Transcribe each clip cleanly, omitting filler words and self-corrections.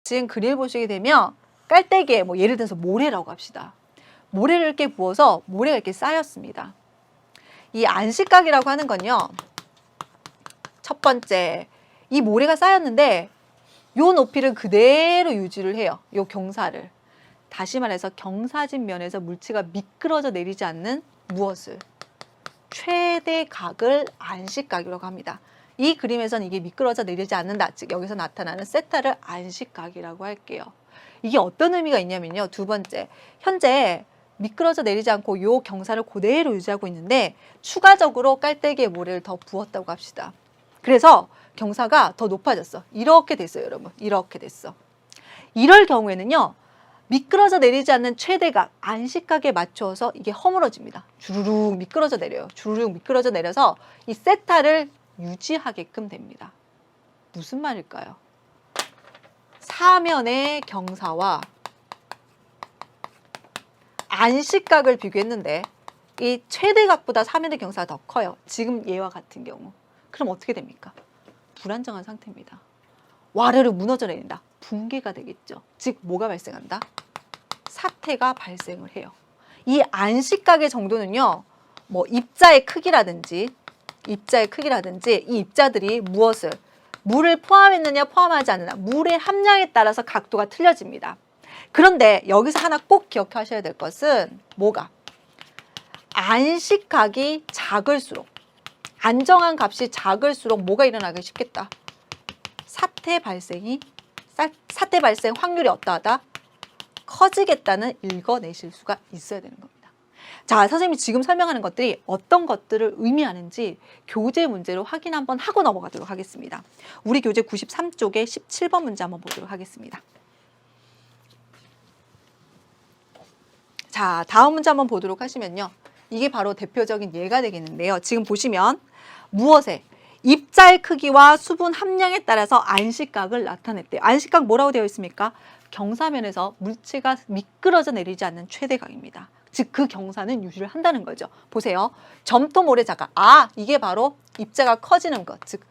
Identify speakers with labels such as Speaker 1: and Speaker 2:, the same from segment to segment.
Speaker 1: 지금 그림을 보시게 되면 깔때기에 뭐 예를 들어서 모래라고 합시다. 모래를 이렇게 부어서 모래가 이렇게 쌓였습니다. 이 안식각이라고 하는 건요. 첫 번째, 이 모래가 쌓였는데 요 높이를 그대로 유지를 해요. 요 경사를. 다시 말해서 경사진 면에서 물체가 미끄러져 내리지 않는 무엇을? 최대각을 안식각이라고 합니다. 이 그림에서는 이게 미끄러져 내리지 않는다. 즉 여기서 나타나는 세타를 안식각이라고 할게요. 이게 어떤 의미가 있냐면요. 두 번째, 현재 미끄러져 내리지 않고 요 경사를 그대로 유지하고 있는데 추가적으로 깔때기에 모래를 더 부었다고 합시다. 그래서 경사가 더 높아졌어. 이렇게 됐어요, 여러분. 이렇게 됐어. 이럴 경우에는요. 미끄러져 내리지 않는 최대각, 안식각에 맞춰서 이게 허물어집니다. 주르륵 미끄러져 내려요. 주르륵 미끄러져 내려서 이 세타를 유지하게끔 됩니다. 무슨 말일까요? 사면의 경사와 안식각을 비교했는데 이 최대각보다 사면의 경사가 더 커요. 지금 얘와 같은 경우. 그럼 어떻게 됩니까? 불안정한 상태입니다. 와르르 무너져 내린다. 붕괴가 되겠죠. 즉 뭐가 발생한다? 사태가 발생을 해요. 이 안식각의 정도는요. 뭐 입자의 크기라든지 이 입자들이 무엇을 물을 포함했느냐 포함하지 않느냐 물의 함량에 따라서 각도가 틀려집니다. 그런데 여기서 하나 꼭 기억하셔야 될 것은 뭐가? 안식각이 작을수록 안정한 값이 작을수록 뭐가 일어나기 쉽겠다? 사태 발생 확률이 어떠하다? 커지겠다는 읽어내실 수가 있어야 되는 겁니다. 자, 선생님이 지금 설명하는 것들이 어떤 것들을 의미하는지 교재 문제로 확인 한번 하고 넘어가도록 하겠습니다. 우리 교재 93쪽에 17번 문제 한번 보도록 하겠습니다. 자, 다음 문제 한번 보도록 하시면요. 이게 바로 대표적인 예가 되겠는데요. 지금 보시면 무엇에? 입자의 크기와 수분 함량에 따라서 안식각을 나타냈대요. 안식각 뭐라고 되어 있습니까? 경사면에서 물체가 미끄러져 내리지 않는 최대각입니다. 즉 그 경사는 유지를 한다는 거죠. 보세요. 점토 모래자가 이게 바로 입자가 커지는 것. 즉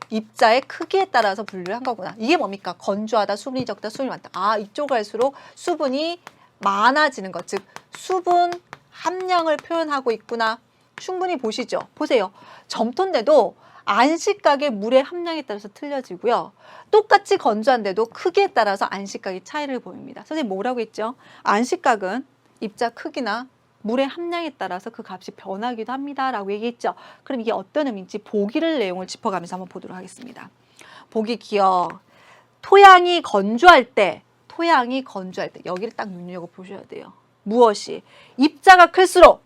Speaker 1: 입자의 크기에 따라서 분류를 한 거구나. 이게 뭡니까? 건조하다, 수분이 적다, 수분이 많다. 이쪽으로 갈수록 수분이 많아지는 것. 즉 수분 함량을 표현하고 있구나. 충분히 보시죠. 보세요. 점토인데도 안식각의 물의 함량에 따라서 틀려지고요. 똑같이 건조한데도 크기에 따라서 안식각이 차이를 보입니다. 선생님 뭐라고 했죠? 안식각은 입자 크기나 물의 함량에 따라서 그 값이 변하기도 합니다. 라고 얘기했죠. 그럼 이게 어떤 의미인지 보기를 내용을 짚어가면서 한번 보도록 하겠습니다. 보기 기억. 토양이 건조할 때 여기를 딱 눈여겨보셔야 돼요. 무엇이? 입자가 클수록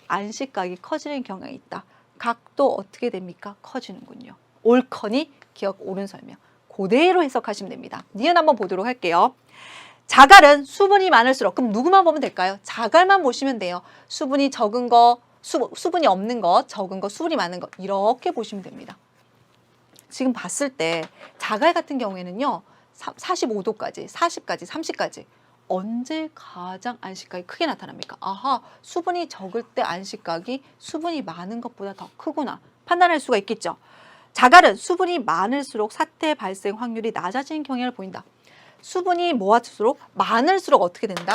Speaker 1: 안식각이 커지는 경향이 있다. 각도 어떻게 됩니까? 커지는군요. 옳거니 기억 옳은 설명. 그대로 해석하시면 됩니다. 니은 한번 보도록 할게요. 자갈은 수분이 많을수록 그럼 누구만 보면 될까요? 자갈만 보시면 돼요. 수분이 적은 거, 수분이 없는 거, 적은 거, 수분이 많은 거 이렇게 보시면 됩니다. 지금 봤을 때 자갈 같은 경우에는요. 45도까지, 40까지, 30까지 언제 가장 안식각이 크게 나타납니까? 수분이 적을 때 안식각이 수분이 많은 것보다 더 크구나 판단할 수가 있겠죠. 자갈은 수분이 많을수록 사태 발생 확률이 낮아지는 경향을 보인다. 수분이 모아질수록 많을수록 어떻게 된다?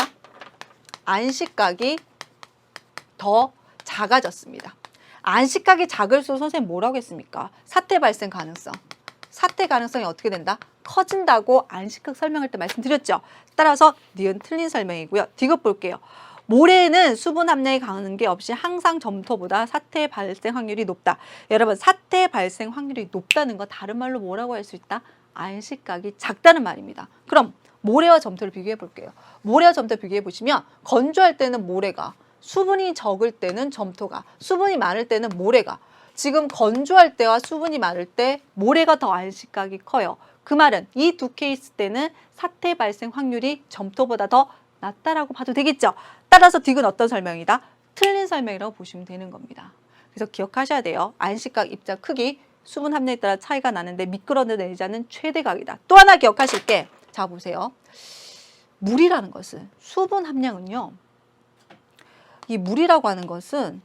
Speaker 1: 안식각이 더 작아졌습니다. 안식각이 작을수록 선생님 뭐라고 했습니까? 사태 발생 가능성. 사태 가능성이 어떻게 된다? 커진다고 안식각 설명할 때 말씀드렸죠. 따라서 니은 틀린 설명이고요. 디귿 볼게요. 모래에는 수분 함량이 강한 게 없이 항상 점토보다 사태 발생 확률이 높다. 여러분 사태 발생 확률이 높다는 거 다른 말로 뭐라고 할 수 있다? 안식각이 작다는 말입니다. 그럼 모래와 점토를 비교해 볼게요. 모래와 점토 비교해 보시면 건조할 때는 모래가, 수분이 적을 때는 점토가, 수분이 많을 때는 모래가. 지금 건조할 때와 수분이 많을 때 모래가 더 안식각이 커요. 그 말은 이 두 케이스 때는 사태 발생 확률이 점토보다 더 낮다라고 봐도 되겠죠. 따라서 디귿은 어떤 설명이다? 틀린 설명이라고 보시면 되는 겁니다. 그래서 기억하셔야 돼요. 안식각 입자 크기, 수분 함량에 따라 차이가 나는데 미끄러져 내리지 않는 최대각이다. 또 하나 기억하실 게, 자 보세요. 물이라는 것은, 수분 함량은요. 이 물이라고 하는 것은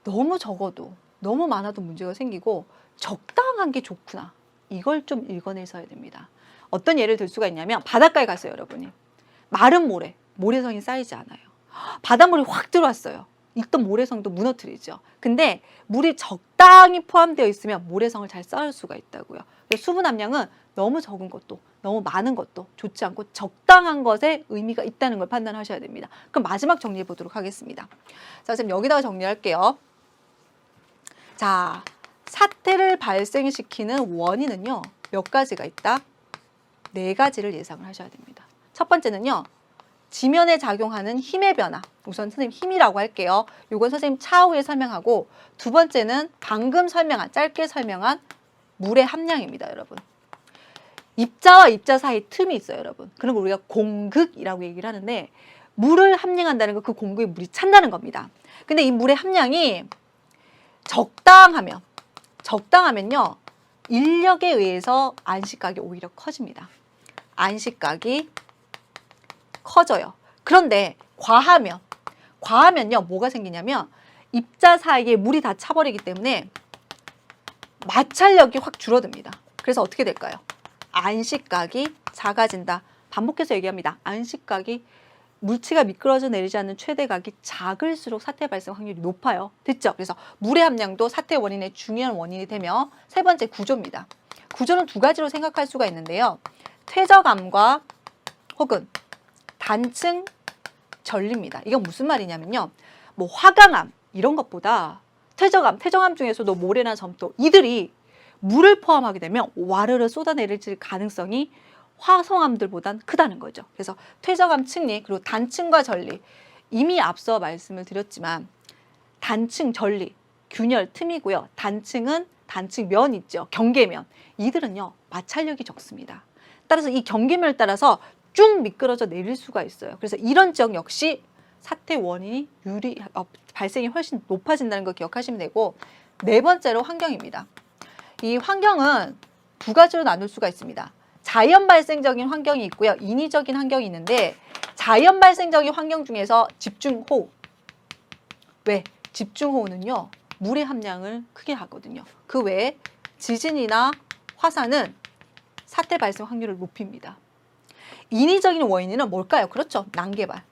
Speaker 1: 너무 적어도 너무 많아도 문제가 생기고 적당한 게 좋구나. 이걸 좀 읽어내셔야 됩니다. 어떤 예를 들 수가 있냐면 바닷가에 갔어요, 여러분이. 마른 모래성이 쌓이지 않아요. 바닷물이 확 들어왔어요. 있던 모래성도 무너뜨리죠. 근데 물이 적당히 포함되어 있으면 모래성을 잘 쌓을 수가 있다고요. 수분 함량은 너무 적은 것도 너무 많은 것도 좋지 않고 적당한 것에 의미가 있다는 걸 판단하셔야 됩니다. 그럼 마지막 정리해 보도록 하겠습니다. 자, 지금 여기다가 정리할게요. 자, 사태를 발생시키는 원인은요, 몇 가지가 있다? 4가지를 예상을 하셔야 됩니다. 첫 번째는요, 지면에 작용하는 힘의 변화. 우선 선생님 힘이라고 할게요. 이건 선생님 차후에 설명하고, 두 번째는 방금 짧게 설명한 물의 함량입니다, 여러분. 입자와 입자 사이 틈이 있어요, 여러분. 그런 걸 우리가 공극이라고 얘기를 하는데, 물을 함량한다는 건 그 공극에 물이 찬다는 겁니다. 근데 이 물의 함량이 적당하면요, 인력에 의해서 안식각이 오히려 커집니다. 안식각이 커져요. 그런데 과하면요, 뭐가 생기냐면 입자 사이에 물이 다 차버리기 때문에 마찰력이 확 줄어듭니다. 그래서 어떻게 될까요? 안식각이 작아진다. 반복해서 얘기합니다. 안식각이 물체가 미끄러져 내리지 않는 최대각이 작을수록 사태 발생 확률이 높아요. 됐죠? 그래서 물의 함량도 사태 원인의 중요한 원인이 되며, 세 번째 구조입니다. 구조는 2가지로 생각할 수가 있는데요. 퇴적암과 혹은 단층 전리입니다. 이건 무슨 말이냐면요. 뭐 화강암 이런 것보다 퇴적암 중에서도 모래나 점토, 이들이 물을 포함하게 되면 와르르 쏟아내릴 가능성이 화성암들보단 크다는 거죠. 그래서 퇴적암 층리, 그리고 단층과 전리, 이미 앞서 말씀을 드렸지만 단층, 전리, 균열, 틈이고요. 단층은 단층면 있죠. 경계면. 이들은요, 마찰력이 적습니다. 따라서 이 경계면을 따라서 쭉 미끄러져 내릴 수가 있어요. 그래서 이런 지역 역시 사태 원인이 발생이 훨씬 높아진다는 거 기억하시면 되고, 4번째로 환경입니다. 이 환경은 2가지로 나눌 수가 있습니다. 자연 발생적인 환경이 있고요. 인위적인 환경이 있는데, 자연 발생적인 환경 중에서 집중호우. 왜? 집중호우는요, 물의 함량을 크게 하거든요. 그 외에 지진이나 화산은 사태 발생 확률을 높입니다. 인위적인 원인은 뭘까요? 그렇죠. 난개발.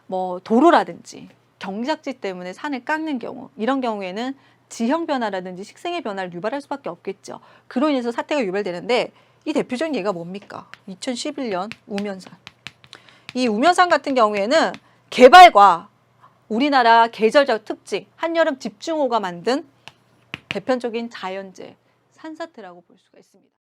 Speaker 1: 뭐 도로라든지 경작지 때문에 산을 깎는 경우, 이런 경우에는 지형 변화라든지 식생의 변화를 유발할 수밖에 없겠죠. 그로 인해서 사태가 유발되는데, 이 대표적인 예가 뭡니까? 2011년 우면산. 이 우면산 같은 경우에는 개발과 우리나라 계절적 특징, 한여름 집중호우가 만든 대표적인 자연재해, 산사태라고 볼 수가 있습니다.